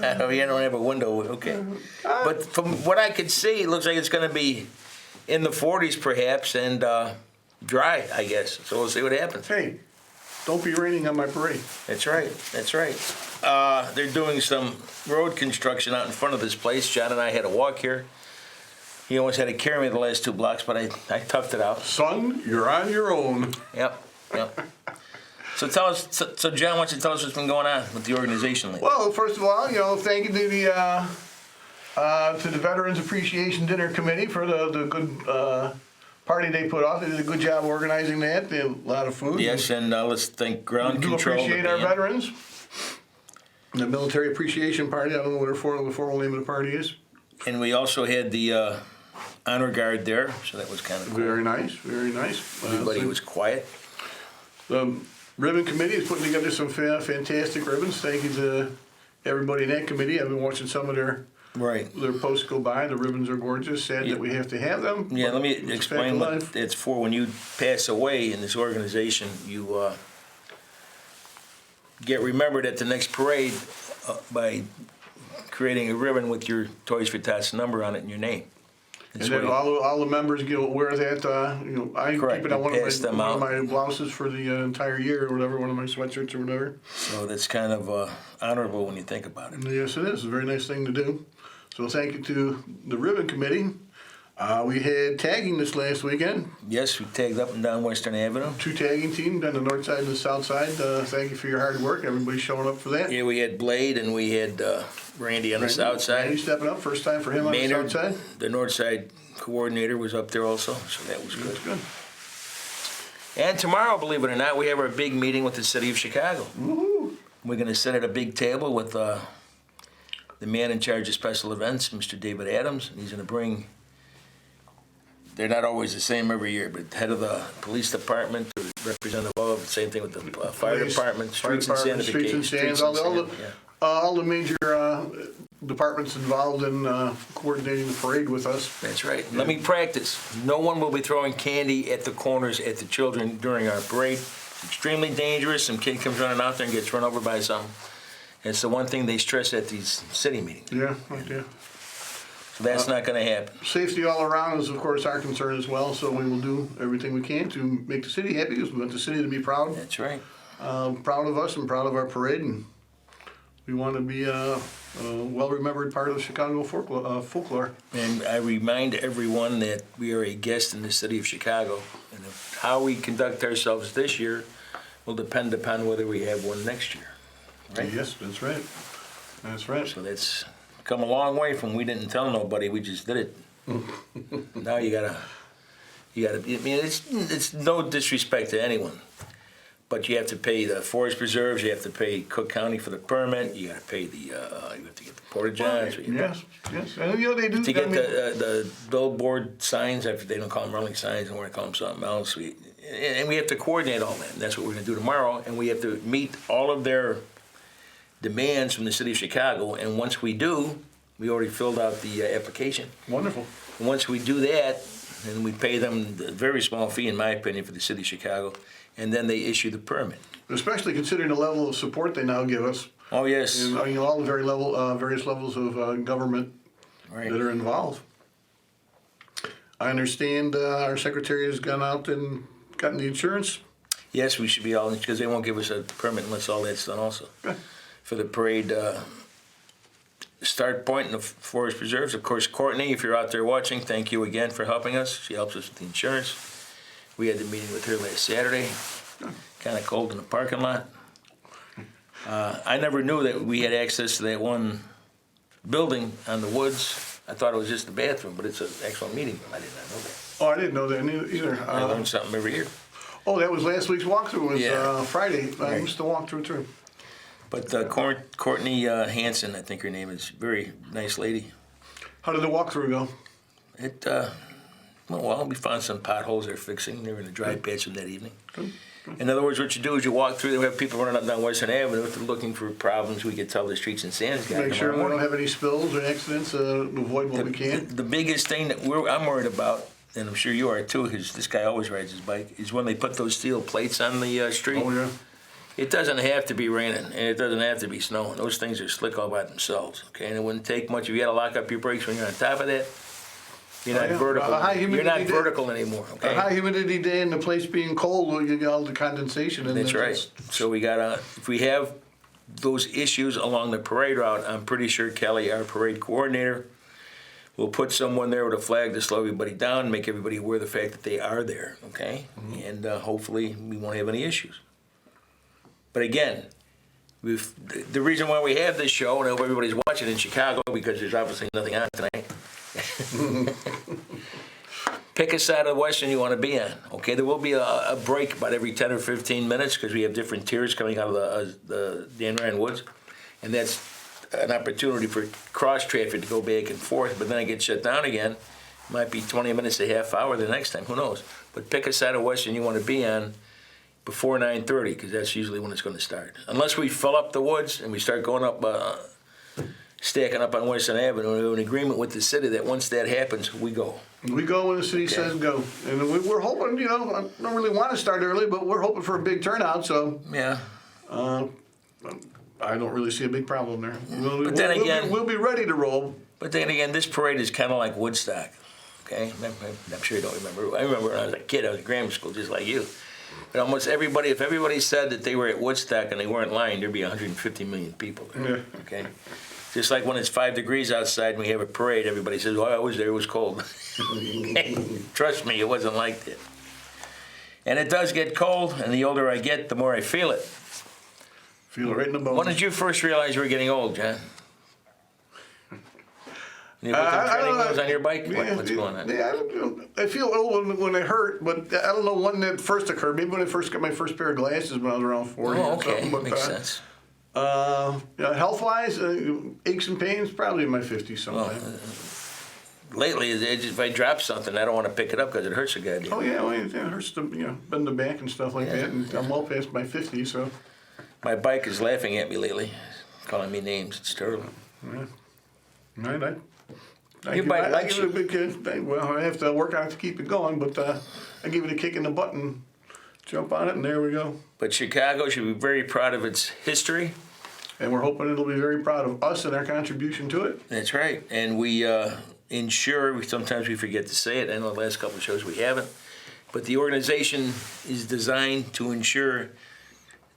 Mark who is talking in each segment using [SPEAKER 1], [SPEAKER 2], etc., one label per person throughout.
[SPEAKER 1] You don't have a window, okay. But from what I could see, it looks like it's going to be in the 40s perhaps, and dry, I guess. So we'll see what happens.
[SPEAKER 2] Hey, don't be raining on my parade.
[SPEAKER 1] That's right, that's right. They're doing some road construction out in front of this place. John and I had a walk here. He almost had to carry me the last 2 blocks, but I toughed it out.
[SPEAKER 2] Son, you're on your own.
[SPEAKER 1] Yep. So tell us, so John, why don't you tell us what's been going on with the organization lately?
[SPEAKER 2] Well, first of all, thank you to the Veterans Appreciation Dinner Committee for the good party they put off. They did a good job organizing that. They had a lot of food.
[SPEAKER 1] Yes, and let's thank Ground Control.
[SPEAKER 2] We do appreciate our veterans. The Military Appreciation Party, I don't know what the formal name of the party is.
[SPEAKER 1] And we also had the honor guard there, so that was kind of cool.
[SPEAKER 2] Very nice, very nice.
[SPEAKER 1] Everybody was quiet.
[SPEAKER 2] The Ribbon Committee is putting together some fantastic ribbons. Thank you to everybody in that committee. I've been watching some of their posts go by. The ribbons are gorgeous. Sad that we have to have them.
[SPEAKER 1] Yeah, let me explain what it's for. When you pass away in this organization, you get remembered at the next parade by creating a ribbon with your Toys for Tots number on it and your name.
[SPEAKER 2] And then all the members wear that. I keep it on one of my blouses for the entire year or whatever, one of my sweatshirts or whatever.
[SPEAKER 1] So that's kind of honorable when you think about it.
[SPEAKER 2] Yes, it is. It's a very nice thing to do. So thank you to the Ribbon Committee. We had tagging this last weekend.
[SPEAKER 1] Yes, we tagged up and down Western Avenue. 2
[SPEAKER 2] tagging teams on the north side and the south side. Thank you for your hard work. Everybody's showing up for that.
[SPEAKER 1] Yeah, we had Blade and we had Randy on the south side.
[SPEAKER 2] Randy stepping up, first time for him on the south side.
[SPEAKER 1] The north side coordinator was up there also, so that was good.
[SPEAKER 2] That's good.
[SPEAKER 1] And tomorrow, believe it or not, we have our big meeting with the city of Chicago.
[SPEAKER 2] Woohoo!
[SPEAKER 1] We're going to sit at a big table with the man in charge of special events, Mr. David Adams, and he's going to bring. They're not always the same every year, but head of the police department, representative of, same thing with the fire department, streets and sanitation.
[SPEAKER 2] All the major departments involved in coordinating the parade with us.
[SPEAKER 1] That's right. Yeah. Let me practice. No one will be throwing candy at the corners at the children during our parade. It's extremely dangerous. Some kid comes running out there and gets run over by something. It's the one thing they stress at these city meetings.
[SPEAKER 2] Yeah, yeah.
[SPEAKER 1] So that's not going to happen.
[SPEAKER 2] Safety all around is, of course, our concern as well, so we will do everything we can to make the city happy because we want the city to be proud.
[SPEAKER 1] That's right.
[SPEAKER 2] Proud of us and proud of our parade, and we want to be a well-remembered part of Chicago folklore.
[SPEAKER 1] And I remind everyone that we are a guest in the city of Chicago, and how we conduct ourselves this year will depend upon whether we have one next year. Right?
[SPEAKER 2] Yes, that's right. That's right.
[SPEAKER 1] So that's come a long way from we didn't tell nobody, we just did it. Now you gotta. I mean, it's no disrespect to anyone, but you have to pay the forest preserves. You have to pay Cook County for the permit. You got to pay you have to get the porta johns.
[SPEAKER 2] Yes, yes. And they do.
[SPEAKER 1] To get the billboard signs, after they don't call them rolling signs, and we're gonna call them something else. And we have to coordinate all that. And that's what we're gonna do tomorrow. And we have to meet all of their demands from the city of Chicago, and once we do, we already filled out the application.
[SPEAKER 2] Wonderful.
[SPEAKER 1] And once we do that, then we pay them a very small fee, in my opinion, for the city of Chicago, and then they issue the permit.
[SPEAKER 2] Especially considering the level of support they now give us.
[SPEAKER 1] Oh, yes.
[SPEAKER 2] And, all the various levels of government that are involved. I understand our secretary has gone out and gotten the insurance.
[SPEAKER 1] Yes, we should be all, because they won't give us a permit unless all that's done also.
[SPEAKER 2] Okay.
[SPEAKER 1] For the parade start point in the forest preserves. Of course, Courtney, if you're out there watching, thank you again for helping us. She helps us with the insurance. We had the meeting with her last Saturday. Kind of cold in the parking lot. I never knew that we had access to that one building on the woods. I thought it was just the bathroom, but it's an actual meeting room. I did not know that.
[SPEAKER 2] Oh, I didn't know that either.
[SPEAKER 1] I learn something every year.
[SPEAKER 2] Oh, that was last week's walkthrough. It was Friday. I missed the walkthrough too.
[SPEAKER 1] But Courtney Hansen, I think her name is, very nice lady.
[SPEAKER 2] How did the walkthrough go?
[SPEAKER 1] It well, we found some potholes they're fixing. They were in a dry patch from that evening.
[SPEAKER 2] Good.
[SPEAKER 1] In other words, what you do is you walk through. We have people running up and down Western Avenue. If they're looking for problems, we can tell the streets and sands guy.
[SPEAKER 2] Make sure we don't have any spills or accidents. Avoid what we can.
[SPEAKER 1] The biggest thing that I'm worried about, and I'm sure you are too, because this guy always rides his bike, is when they put those steel plates on the street.
[SPEAKER 2] Oh, yeah.
[SPEAKER 1] It doesn't have to be raining, and it doesn't have to be snowing. Those things are slick all by themselves, okay? And it wouldn't take much. If you got to lock up your brakes when you're on top of that, you're not vertical. You're not vertical anymore, okay?
[SPEAKER 2] A high humidity day and the place being cold, you get all the condensation. And
[SPEAKER 1] That's right. So we got if we have those issues along the parade route, I'm pretty sure Kelly, our parade coordinator, will put someone there with a flag to slow everybody down and make everybody aware of the fact that they are there, okay? Mm-hmm. And hopefully we won't have any issues. But again, the reason why we have this show, and I hope everybody's watching in Chicago, because there's obviously nothing on tonight. Pick a side of the Western you want to be on, okay? There will be a break about every 10 or 15 minutes because we have different tiers coming out of the Dan Ryan Woods. And that's an opportunity for cross traffic to go back and forth, but then it gets shut down again. Might be 20 minutes, a half hour the next time, who knows? But pick a side of Western you want to be on before 9:30, because that's usually when it's going to start. Unless we fill up the woods and we start going up, stacking up on Western Avenue, we have an agreement with the city that once that happens, we go.
[SPEAKER 2] We go when the city says go. And we're hoping, I don't really want to start early, but we're hoping for a big turnout, so.
[SPEAKER 1] Yeah.
[SPEAKER 2] I don't really see a big problem there. We'll be ready to roll.
[SPEAKER 1] But then again, this parade is kind of like Woodstock, okay? I'm sure you don't remember. I remember when I was a kid, I was in grammar school just like you. But almost everybody, if everybody said that they were at Woodstock and they weren't lying, there'd be 150 million people there,
[SPEAKER 2] yeah.
[SPEAKER 1] Okay? Just like when it's 5 degrees outside and we have a parade, everybody says, oh, I was there, it was cold. Trust me, it wasn't like that. And it does get cold, and the older I get, the more I feel it.
[SPEAKER 2] Feel it right in the bones.
[SPEAKER 1] When did you first realize you were getting old, John? You put the training wheels on your bike? What's going on?
[SPEAKER 2] Yeah, I feel old when it hurt, but I don't know when that first occurred. Maybe when I first got my first pair of glasses when I was around 40
[SPEAKER 1] Oh,
[SPEAKER 2] or
[SPEAKER 1] okay.
[SPEAKER 2] something. But,
[SPEAKER 1] Makes sense.
[SPEAKER 2] Health-wise, aches and pains, probably in my 50s sometime.
[SPEAKER 1] Lately, if I drop something, I don't want to pick it up because it hurts a goddamn.
[SPEAKER 2] Oh, yeah, well, it hurts to bend the back and stuff like that. And I'm well past my 50s, so.
[SPEAKER 1] My bike is laughing at me lately, calling me names. It's terrible.
[SPEAKER 2] Yeah.
[SPEAKER 1] Your bike likes you.
[SPEAKER 2] Well, I have to work on it to keep it going, but I give it a kick in the butt and jump on it, and there we go.
[SPEAKER 1] But Chicago should be very proud of its history.
[SPEAKER 2] And we're hoping it'll be very proud of us and our contribution to it.
[SPEAKER 1] That's right. And we ensure, sometimes we forget to say it, I know the last couple of shows we haven't, but the organization is designed to ensure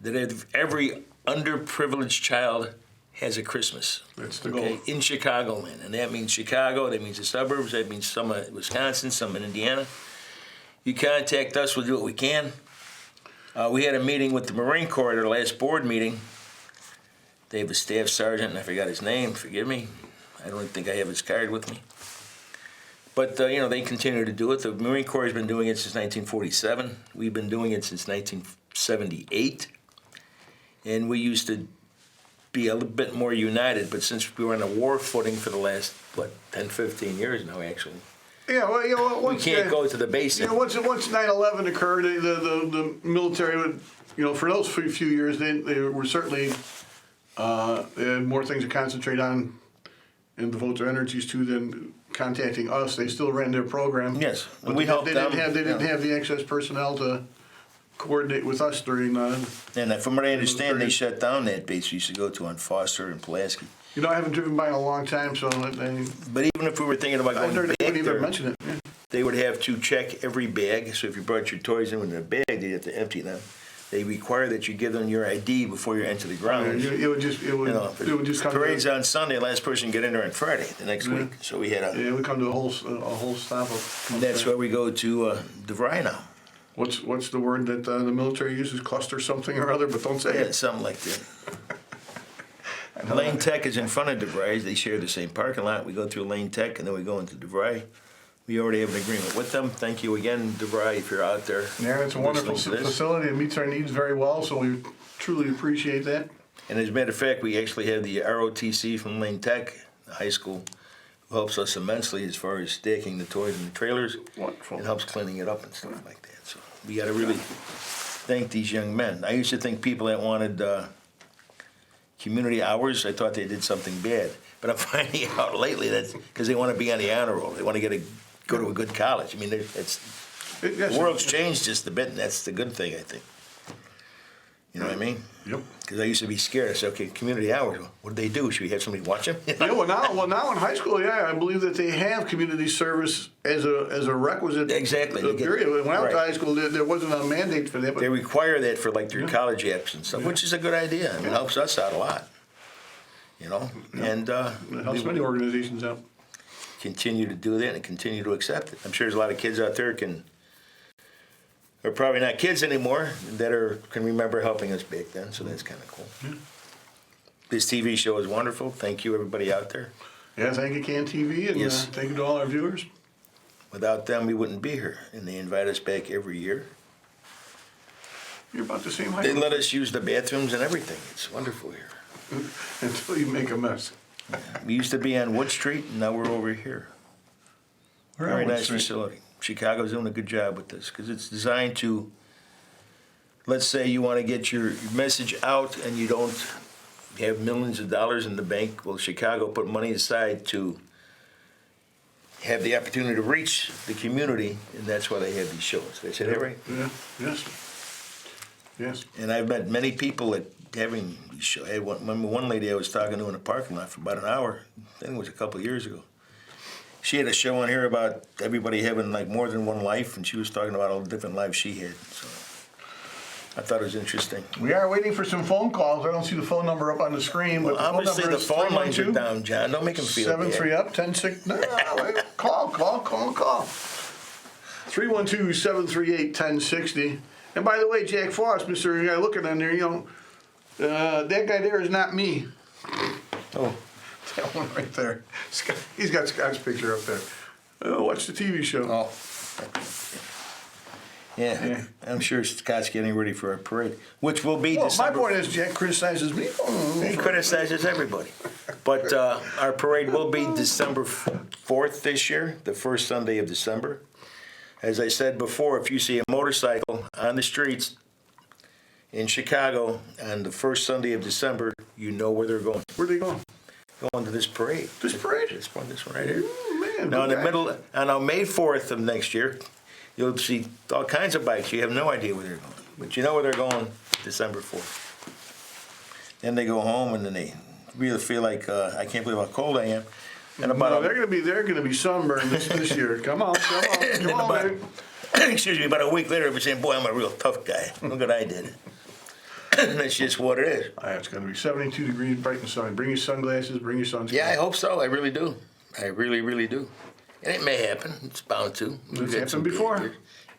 [SPEAKER 1] that every underprivileged child has a Christmas.
[SPEAKER 2] That's the goal.
[SPEAKER 1] In Chicagoland. And that means Chicago, that means the suburbs, that means some in Wisconsin, some in Indiana. You contact us, we'll do what we can. We had a meeting with the Marine Corps at our last board meeting. They have a staff sergeant, and I forgot his name, forgive me. I don't think I have his card with me. But, they continue to do it. The Marine Corps has been doing it since 1947. We've been doing it since 1978. And we used to be a little bit more united, but since we were on a war footing for the last, 10, 15 years now, actually.
[SPEAKER 2] Yeah, well, once,
[SPEAKER 1] we can't go to the base.
[SPEAKER 2] Once 9/11 occurred, the military would, for those few years, they were certainly, they had more things to concentrate on and devote their energies to than contacting us. They still ran their program.
[SPEAKER 1] Yes,
[SPEAKER 2] but
[SPEAKER 1] we helped them.
[SPEAKER 2] They didn't have the excess personnel to coordinate with us during.
[SPEAKER 1] And from what I understand, they shut down that base we used to go to on Foster and Pulaski.
[SPEAKER 2] I haven't driven by in a long time, so.
[SPEAKER 1] But even if we were thinking about going back there, mention it. Yeah. They would have to check every bag. So if you brought your toys in a bag, they'd have to empty them. They require that you give them your ID before you enter the grounds.
[SPEAKER 2] It would just come.
[SPEAKER 1] Parade's on Sunday. Last person get in there on Friday the next week. So we had
[SPEAKER 2] we come to a whole stop of.
[SPEAKER 1] That's where we go to DeVry now.
[SPEAKER 2] What's the word that the military uses? Cluster something or other, but don't say it.
[SPEAKER 1] Something like that. Lane Tech is in front of DeVry. They share the same parking lot. We go through Lane Tech and then we go into DeVry. We already have an agreement with them. Thank you again, DeVry, if you're out there.
[SPEAKER 2] Yeah, it's a wonderful facility. It meets our needs very well, so we truly appreciate that.
[SPEAKER 1] And as a matter of fact, we actually have the ROTC from Lane Tech, the high school, who helps us immensely as far as stacking the toys in the trailers.
[SPEAKER 2] Wonderful.
[SPEAKER 1] And helps cleaning it up and stuff like that. So we got to really thank these young men. I used to think people that wanted community hours, I thought they did something bad. But I'm finding out lately that's because they want to be on the honor roll. They want to go to a good college. I mean, the world's changed just a bit, and that's the good thing, I think. You know what I mean?
[SPEAKER 2] Yep.
[SPEAKER 1] Because I used to be scared. I said, okay, community hours. What do they do? Should we have somebody watch them?
[SPEAKER 2] Yeah, well now in high school, yeah, I believe that they have community service as a requisite.
[SPEAKER 1] Exactly.
[SPEAKER 2] Period. When I went to
[SPEAKER 1] Right.
[SPEAKER 2] high school, there wasn't a mandate for that. But
[SPEAKER 1] They require that for like their college apps and stuff, which is a good idea. I mean, it helps us out a lot. You know, and
[SPEAKER 2] it helps many organizations out.
[SPEAKER 1] continue to do that and continue to accept it. I'm sure there's a lot of kids out there are probably not kids anymore that can remember helping us back then. So that's kind of cool.
[SPEAKER 2] Yeah.
[SPEAKER 1] This TV show is wonderful. Thank you, everybody out there.
[SPEAKER 2] Yeah, thank you, CAN TV, and
[SPEAKER 1] Yes.
[SPEAKER 2] thank you to all our viewers.
[SPEAKER 1] Without them, we wouldn't be here, and they invite us back every year.
[SPEAKER 2] You're about the same height.
[SPEAKER 1] They let us use the bathrooms and everything. It's wonderful here.
[SPEAKER 2] Until you make a mess.
[SPEAKER 1] We used to be on Wood Street, and now we're over here.
[SPEAKER 2] We're
[SPEAKER 1] Very
[SPEAKER 2] on Wood
[SPEAKER 1] nice
[SPEAKER 2] Street.
[SPEAKER 1] facility. Chicago's doing a good job with this because it's designed to, let's say you want to get your message out and you don't have millions of dollars in the bank. Well, Chicago put money aside to have the opportunity to reach the community, and that's why they have these shows. Did I say that right?
[SPEAKER 2] Yeah, yes. Yes.
[SPEAKER 1] And I've met many people that having these shows. I remember one lady I was talking to in a parking lot for about an hour. I think it was a couple of years ago. She had a show on here about everybody having like more than one life, and she was talking about all the different lives she had. So I thought it was interesting.
[SPEAKER 2] We are waiting for some phone calls. I don't see the phone number up on the screen.
[SPEAKER 1] Well,
[SPEAKER 2] but the phone
[SPEAKER 1] obviously
[SPEAKER 2] number
[SPEAKER 1] the
[SPEAKER 2] is
[SPEAKER 1] phone lines are
[SPEAKER 2] 312
[SPEAKER 1] down, John. Don't make them feel
[SPEAKER 2] 73
[SPEAKER 1] bad.
[SPEAKER 2] up 106. No, wait. Call. 312-738-1060. And by the way, Jack Foss, Mr. Guy looking on there, that guy there is not me.
[SPEAKER 1] Oh,
[SPEAKER 2] That one right there. He's got Scott's picture up there. Watch the TV show.
[SPEAKER 1] oh. Yeah,
[SPEAKER 2] Yeah.
[SPEAKER 1] I'm sure Scott's getting ready for a parade, which will be
[SPEAKER 2] Well, my
[SPEAKER 1] December.
[SPEAKER 2] point is, Jack criticizes me.
[SPEAKER 1] He criticizes everybody. But our parade will be December 4th this year, the first Sunday of December. As I said before, if you see a motorcycle on the streets in Chicago on the first Sunday of December, you know where they're going.
[SPEAKER 2] Where'd they go?
[SPEAKER 1] Going to this parade.
[SPEAKER 2] This parade?
[SPEAKER 1] This one right here.
[SPEAKER 2] Oh, man.
[SPEAKER 1] Now, in the
[SPEAKER 2] good
[SPEAKER 1] middle,
[SPEAKER 2] guy.
[SPEAKER 1] on May 4th of next year, you'll see all kinds of bikes. You have no idea where they're going. But you know where they're going December 4th. Then they go home and then they really feel like, I can't believe how cold I am. And
[SPEAKER 2] No,
[SPEAKER 1] about,
[SPEAKER 2] they're gonna be sunburned this year. Come on,
[SPEAKER 1] and
[SPEAKER 2] come on,
[SPEAKER 1] about
[SPEAKER 2] baby.
[SPEAKER 1] excuse me, about a week later, they'll be saying, boy, I'm a real tough guy. Look what I did. And that's just what it is.
[SPEAKER 2] It's gonna be 72 degrees, bright and sunny. Bring your sunglasses. Bring your sunscreen.
[SPEAKER 1] Yeah, I hope so. I really do. I really, really do. And it may happen. It's bound to. We've
[SPEAKER 2] It's
[SPEAKER 1] had some
[SPEAKER 2] happened before.
[SPEAKER 1] bad years.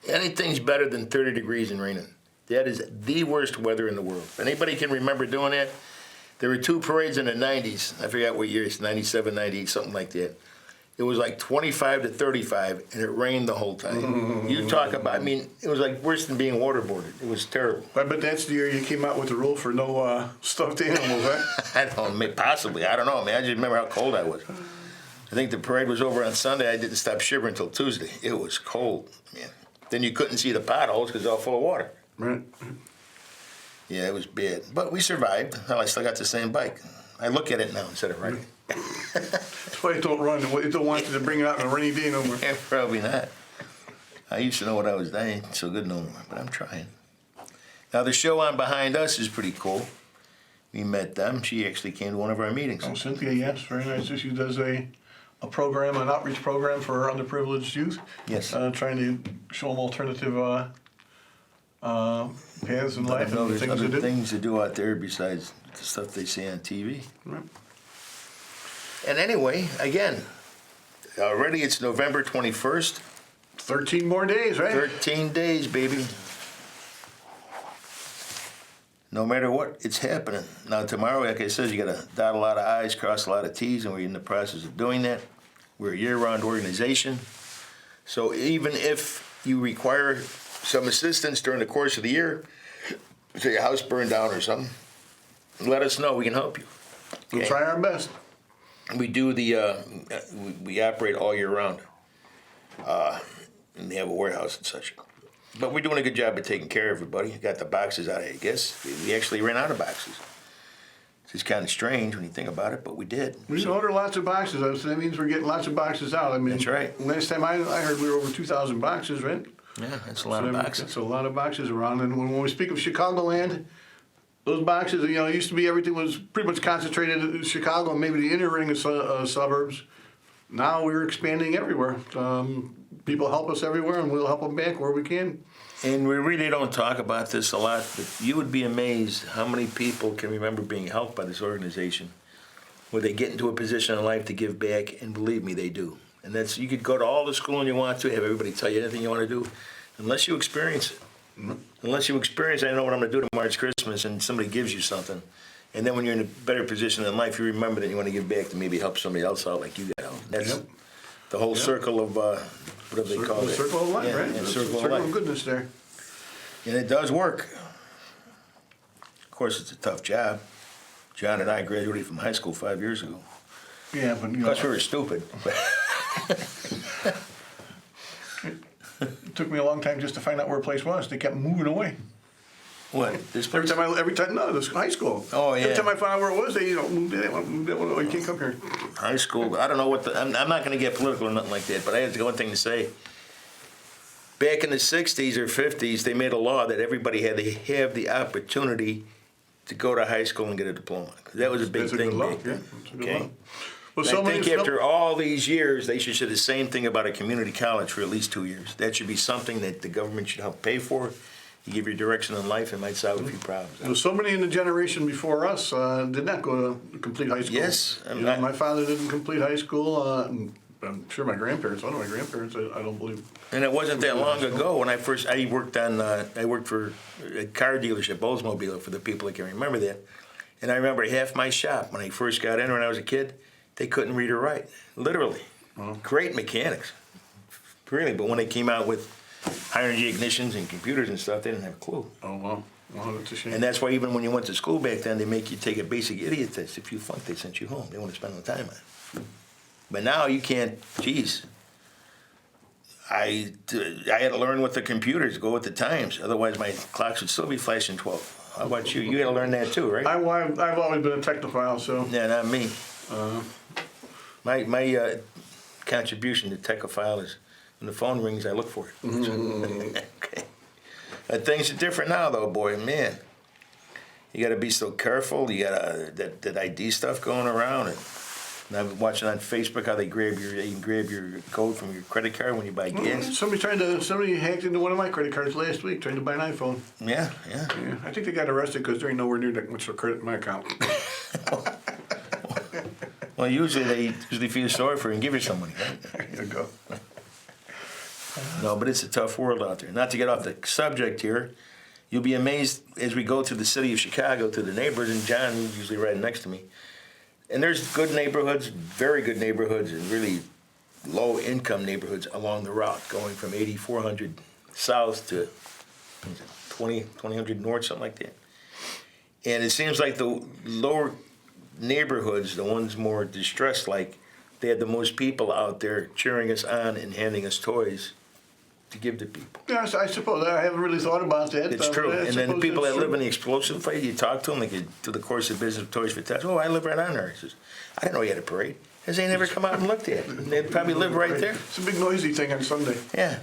[SPEAKER 1] Anything's better than 30 degrees and raining. That is the worst weather in the world. If anybody can remember doing that, there were two parades in the 90s. I forgot what year. It's 97, 98, something like that. It was like 25 to 35, and it rained the whole time. You talk about, I mean, it was like worse than being waterboarded. It was terrible.
[SPEAKER 2] But that's the year you came out with the rule for no stuffed animals, right?
[SPEAKER 1] I don't know, possibly. I don't know, man. I just remember how cold I was. I think the parade was over on Sunday. I didn't stop shivering until Tuesday. It was cold, man. Then you couldn't see the potholes because they're all full of water.
[SPEAKER 2] Right.
[SPEAKER 1] Yeah, it was bad. But we survived. Hell, I still got the same bike. I look at it now instead of riding.
[SPEAKER 2] That's why you don't run. You don't want you to bring it out on a rainy day no more.
[SPEAKER 1] Yeah, probably not. I used to know what I was dying. So good no more, but I'm trying. Now, the show on behind us is pretty cool. We met them. She actually came to one of our meetings.
[SPEAKER 2] Oh, Cynthia, yes, very nice. She does a program, an outreach program for underprivileged youth.
[SPEAKER 1] Yes.
[SPEAKER 2] Trying to show them alternative paths in
[SPEAKER 1] But I
[SPEAKER 2] life
[SPEAKER 1] know
[SPEAKER 2] and
[SPEAKER 1] there's
[SPEAKER 2] things to
[SPEAKER 1] other
[SPEAKER 2] do.
[SPEAKER 1] things to do out there besides the stuff they see on TV.
[SPEAKER 2] Right.
[SPEAKER 1] And anyway, again, already it's November 21st.
[SPEAKER 2] 13 more days, right?
[SPEAKER 1] 13 days, baby. No matter what, it's happening. Now, tomorrow, like I said, you got to dot a lot of I's, cross a lot of T's, and we're in the process of doing that. We're a year-round organization. So even if you require some assistance during the course of the year, say your house burned down or something, let us know. We can help you.
[SPEAKER 2] We'll
[SPEAKER 1] Okay?
[SPEAKER 2] try our best.
[SPEAKER 1] We do we operate all year round. And we have a warehouse and such. But we're doing a good job of taking care of everybody. Got the boxes out, I guess. We actually ran out of boxes. It's kind of strange when you think about it, but we did.
[SPEAKER 2] We order lots of boxes. So that means we're getting lots of boxes out. I mean,
[SPEAKER 1] That's right.
[SPEAKER 2] Last time I heard we were over 2,000 boxes, right?
[SPEAKER 1] Yeah, that's a lot of
[SPEAKER 2] So
[SPEAKER 1] boxes.
[SPEAKER 2] That's a lot of boxes around. And when we speak of Chicagoland, those boxes, you know, it used to be everything was pretty much concentrated in Chicago and maybe the inner ring of suburbs. Now we're expanding everywhere. People help us everywhere, and we'll help them back where we can.
[SPEAKER 1] And we really don't talk about this a lot, but you would be amazed how many people can remember being helped by this organization, where they get into a position in life to give back, and believe me, they do. And that's, you could go to all the schooling you want to, have everybody tell you anything you want to do, unless you experience it. Unless you experience, I know what I'm going to do tomorrow, it's Christmas, and somebody gives you something. And then when you're in a better position in life, you remember that you want to give back to maybe help somebody else out like you got out. That's the whole circle of, whatever they call it.
[SPEAKER 2] Circle of life, right?
[SPEAKER 1] Yeah,
[SPEAKER 2] Circle of goodness there.
[SPEAKER 1] And it does work. Of course, it's a tough job. John and I graduated from high school 5 years ago.
[SPEAKER 2] Yeah, but you know.
[SPEAKER 1] Plus, we were stupid.
[SPEAKER 2] It took me a long time just to find out where a place was. They kept moving away.
[SPEAKER 1] What? This place?
[SPEAKER 2] No, this high school.
[SPEAKER 1] Oh, yeah.
[SPEAKER 2] Every time I found out where it was, they, you know, moved it. Oh, you can't come here.
[SPEAKER 1] High school. I don't know what I'm not going to get political or nothing like that, but I have one thing to say. Back in the 60s or 50s, they made a law that everybody had to have the opportunity to go to high school and get a diploma. That was a big thing back then. Okay? Well, I think after all these years, they should say the same thing about a community college for at least 2 years. That should be something that the government should help pay for. You give your direction in life, it might solve a few problems.
[SPEAKER 2] Well, so many in the generation before us did not go to complete high school.
[SPEAKER 1] Yes.
[SPEAKER 2] My father didn't complete high school. I'm sure my grandparents, one of my grandparents, I don't believe.
[SPEAKER 1] And it wasn't that long ago when I worked for a car dealership, Oldsmobile, for the people that can remember that. And I remember half my shop, when I first got in when I was a kid, they couldn't read or write, literally. Oh. Great mechanics, really, but when they came out with high-energy ignitions and computers and stuff, they didn't have a clue.
[SPEAKER 2] Oh, wow. Well, that's a shame.
[SPEAKER 1] And that's why even when you went to school back then, they make you take a basic idiot test. If you flunked, they sent you home. They want to spend no time on it. But now you can't, geez. I had to learn with the computers, go with the times. Otherwise, my clocks would still be flashing 12. How about you? You had to learn that too, right?
[SPEAKER 2] I've always been a technophile, so.
[SPEAKER 1] Yeah, not me. My contribution to techophile is when the phone rings, I look for it. Mm-hmm. Okay. Things are different now, though, boy, man. You got to be so careful. You got that ID stuff going around, and I've been watching on Facebook how they can grab your code from your credit card when you buy gas.
[SPEAKER 2] Somebody hacked into one of my credit cards last week trying to buy an iPhone. Yeah. I think they got arrested because there ain't nowhere near that much credit in my account.
[SPEAKER 1] Well, usually they feel sorry for you and give you some money. Right?
[SPEAKER 2] There you go.
[SPEAKER 1] No, but it's a tough world out there. Not to get off the subject here, you'll be amazed as we go through the city of Chicago to the neighborhoods, and John's usually right next to me. And there's good neighborhoods, very good neighborhoods, and really low-income neighborhoods along the route, going from 8400 south to 2000 north, something like that. And it seems like the lower neighborhoods, the ones more distressed, like they had the most people out there cheering us on and handing us toys to give to people.
[SPEAKER 2] Yes, I suppose. I haven't really thought about that.
[SPEAKER 1] It's true. And then the people that live in the explosive fight, you talk to them, they get to the course of business of Toys for Tots. Oh, I live right on there. He says, I didn't know you had a parade. Because they never come out and looked at it. They probably live right there.
[SPEAKER 2] It's a big noisy thing on Sunday.
[SPEAKER 1] Yeah.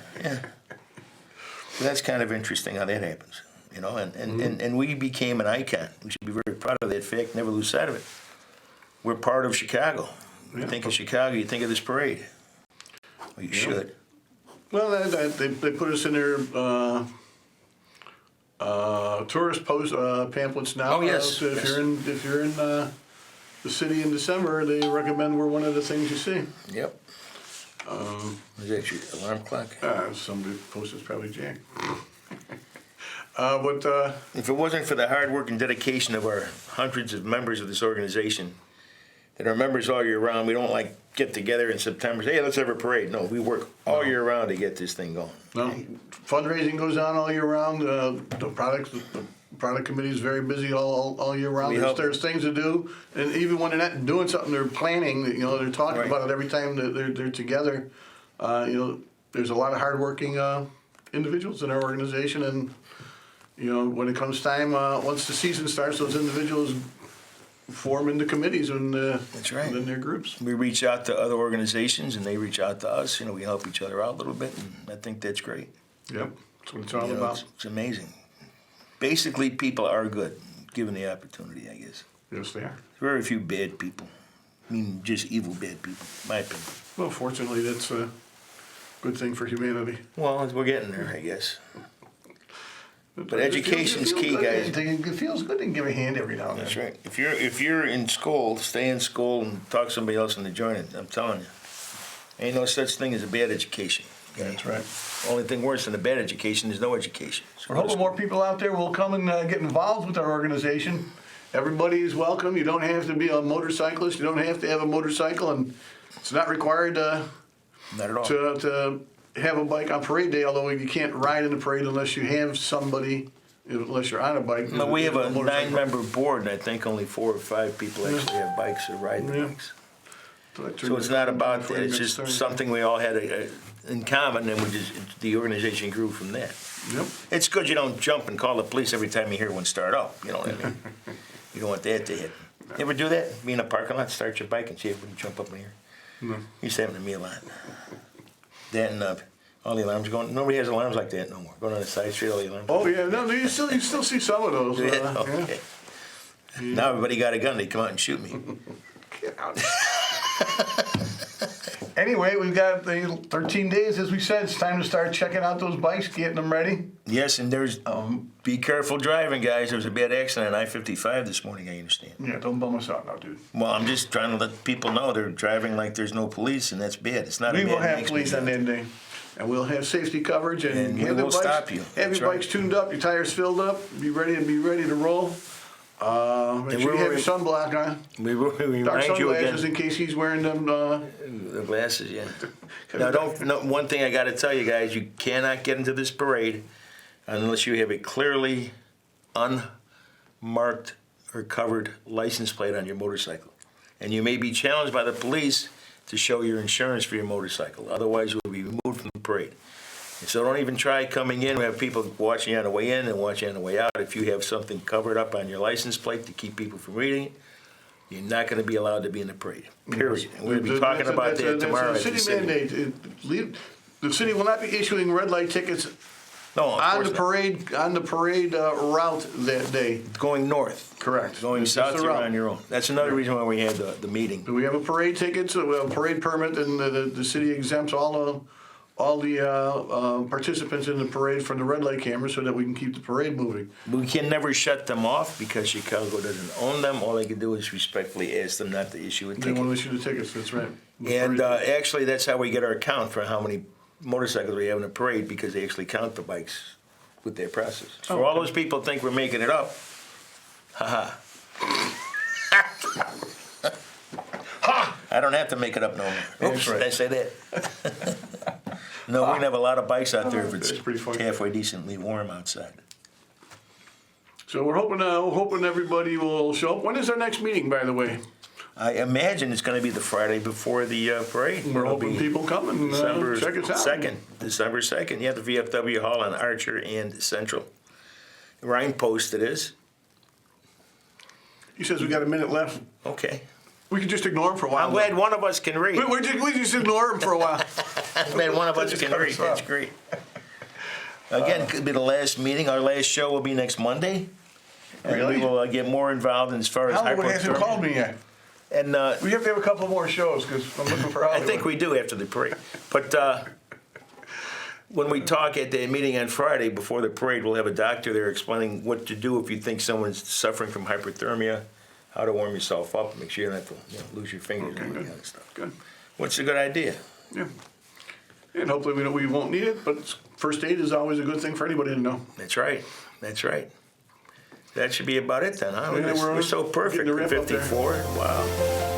[SPEAKER 1] So that's kind of interesting how that happens. You know, and we became an icon. We should be very proud of that fact, never lose sight of it. We're part of Chicago. You think of Chicago, you think of this parade. Well, you should.
[SPEAKER 2] Well, they put us in their tourist post pamphlets now.
[SPEAKER 1] Oh yes.
[SPEAKER 2] If you're in the city in December, they recommend we're one of the things you see.
[SPEAKER 1] Yep. Is that your alarm clock?
[SPEAKER 2] Somebody posted probably Jack.
[SPEAKER 1] If it wasn't for the hard work and dedication of our hundreds of members of this organization, that are members all year round, we don't get together in September, say, hey, let's have a parade. No, we work all year round to get this thing going.
[SPEAKER 2] No, fundraising goes on all year round. The product committee is very busy all year round. There's things to do, and even when they're not doing something, they're planning. They're talking about it every time that they're together. There's a lot of hardworking individuals in our organization, and when it comes time, once the season starts, those individuals form into committees and
[SPEAKER 1] that's right.
[SPEAKER 2] Then their groups.
[SPEAKER 1] We reach out to other organizations and they reach out to us. We help each other out a little bit, and I think that's great.
[SPEAKER 2] Yep, that's what it's all about.
[SPEAKER 1] It's amazing. Basically, people are good. given the opportunity, I guess.
[SPEAKER 2] Yes, they are.
[SPEAKER 1] Very few bad people. I mean, just evil bad people, in my opinion.
[SPEAKER 2] Well, fortunately, that's a good thing for humanity.
[SPEAKER 1] Well, we're getting there, I guess. But education's key, guys.
[SPEAKER 2] It feels good to give a hand every now and then.
[SPEAKER 1] That's right. If you're in school, stay in school and talk to somebody else into joining it. I'm telling you, ain't no such thing as a bad education. Okay?
[SPEAKER 2] That's right.
[SPEAKER 1] Only thing worse than a bad education is no education. So
[SPEAKER 2] We're hoping more people out there will come and get involved with our organization. Everybody is welcome. You don't have to be a motorcyclist. You don't have to have a motorcycle, and it's not required
[SPEAKER 1] Not at all.
[SPEAKER 2] to have a bike on parade day, although you can't ride in the parade unless you have somebody, unless you're on a bike.
[SPEAKER 1] No, we have a
[SPEAKER 2] motorcycle.
[SPEAKER 1] 9-member board, and I think only 4 or 5 people actually have bikes or ride the
[SPEAKER 2] Yeah.
[SPEAKER 1] bikes. So it's not about that. It's just something we all had in common, and the organization grew from that.
[SPEAKER 2] Yep.
[SPEAKER 1] It's good you don't jump and call the police every time you hear one start up. You know what I mean? You don't want that to hit. You ever do that? Be in a parking lot, start your bike, and see everybody jump up in here?
[SPEAKER 2] No.
[SPEAKER 1] Used to happen to me a lot. That and all the alarms going. Nobody has alarms like that no more. Going on the side street, all the alarms.
[SPEAKER 2] Oh yeah, no, you still see some of those.
[SPEAKER 1] Yeah, okay. Now everybody got a gun. They come out and shoot me.
[SPEAKER 2] Get out. Anyway, we've got the 13 days, as we said. It's time to start checking out those bikes, getting them ready.
[SPEAKER 1] Yes, and there's be careful driving, guys. There was a bad accident on I-55 this morning. I understand.
[SPEAKER 2] Yeah, don't bum us out now, dude.
[SPEAKER 1] Well, I'm just trying to let people know they're driving like there's no police, and that's bad. It's not.
[SPEAKER 2] We
[SPEAKER 1] a
[SPEAKER 2] will
[SPEAKER 1] bad
[SPEAKER 2] have
[SPEAKER 1] makes
[SPEAKER 2] police
[SPEAKER 1] me
[SPEAKER 2] on that day, and we'll have safety coverage, and
[SPEAKER 1] we
[SPEAKER 2] have the
[SPEAKER 1] will
[SPEAKER 2] bikes,
[SPEAKER 1] stop you.
[SPEAKER 2] Have
[SPEAKER 1] That's
[SPEAKER 2] your
[SPEAKER 1] right.
[SPEAKER 2] bikes tuned up, your tires filled up, be ready to roll. Make sure you have your sunblock on.
[SPEAKER 1] We
[SPEAKER 2] Dark
[SPEAKER 1] remind you
[SPEAKER 2] sunglasses
[SPEAKER 1] again.
[SPEAKER 2] in case he's wearing them.
[SPEAKER 1] The glasses, yeah. Now, one thing I got to tell you guys: you cannot get into this parade unless you have a clearly unmarked or covered license plate on your motorcycle, and you may be challenged by the police to show your insurance for your motorcycle. Otherwise, you will be removed from the parade. And so don't even try coming in. We have people watching you on the way in and watching you on the way out. If you have something covered up on your license plate to keep people from reading it, you're not going to be allowed to be in the parade, period. And we'll be talking about that tomorrow at the
[SPEAKER 2] That's a city mandate. The city will not be issuing red light tickets on the parade route that day.
[SPEAKER 1] Going north.
[SPEAKER 2] Correct.
[SPEAKER 1] Going
[SPEAKER 2] It's
[SPEAKER 1] south,
[SPEAKER 2] just a
[SPEAKER 1] you're
[SPEAKER 2] route.
[SPEAKER 1] on your own. That's another reason why we had the meeting.
[SPEAKER 2] We have a parade ticket, so we have a parade permit, and the city exempts all the participants in the parade from the red light cameras so that we can keep the parade moving.
[SPEAKER 1] We can never shut them off because Chicago doesn't own them. All they can do is respectfully ask them not to issue a
[SPEAKER 2] They
[SPEAKER 1] ticket.
[SPEAKER 2] want to issue the tickets, that's right.
[SPEAKER 1] And actually, that's how we get our count for how many motorcycles we have in a parade, because they actually count the bikes with their process. So all those people think we're making it up. Ha ha. I don't have to make it up no more. Oops,
[SPEAKER 2] That's right.
[SPEAKER 1] did I say that? No, we're gonna have a lot of bikes out there if it's
[SPEAKER 2] That's pretty funny.
[SPEAKER 1] halfway decently warm outside.
[SPEAKER 2] So we're hoping everybody will show up. When is our next meeting, by the way?
[SPEAKER 1] I imagine it's going to be the Friday before the parade.
[SPEAKER 2] We're
[SPEAKER 1] It'll
[SPEAKER 2] hoping
[SPEAKER 1] be
[SPEAKER 2] people come and
[SPEAKER 1] December
[SPEAKER 2] check us out.
[SPEAKER 1] December 2nd. Yeah, the VFW Hall on Archer and Central. Ryan posted this.
[SPEAKER 2] He says we got a minute left.
[SPEAKER 1] Okay.
[SPEAKER 2] We can just ignore him for a while.
[SPEAKER 1] I'm glad one of us can read.
[SPEAKER 2] We just ignore him for a while.
[SPEAKER 1] I'm glad one of us
[SPEAKER 2] Just
[SPEAKER 1] can
[SPEAKER 2] cut
[SPEAKER 1] read.
[SPEAKER 2] us
[SPEAKER 1] That's
[SPEAKER 2] off.
[SPEAKER 1] great. Again, could be the last meeting. Our last show will be next Monday. And
[SPEAKER 2] Really?
[SPEAKER 1] we will get more involved as far as
[SPEAKER 2] Hollywood hasn't called
[SPEAKER 1] hypothermia.
[SPEAKER 2] me yet.
[SPEAKER 1] And
[SPEAKER 2] We have to have a couple more shows because I'm looking for
[SPEAKER 1] I
[SPEAKER 2] Hollywood.
[SPEAKER 1] think we do after the parade. But when we talk at the meeting on Friday before the parade, we'll have a doctor there explaining what to do if you think someone's suffering from hypothermia, how to warm yourself up, make sure you don't have to lose your fingers and all that kind of stuff.
[SPEAKER 2] Good.
[SPEAKER 1] What's a good idea?
[SPEAKER 2] Yeah. And hopefully we won't need it, but first aid is always a good thing for anybody to know.
[SPEAKER 1] That's right. That's right. That should be about it then, huh?
[SPEAKER 2] Yeah,
[SPEAKER 1] We're so perfect
[SPEAKER 2] getting the
[SPEAKER 1] for
[SPEAKER 2] rip up there.
[SPEAKER 1] 54. Wow.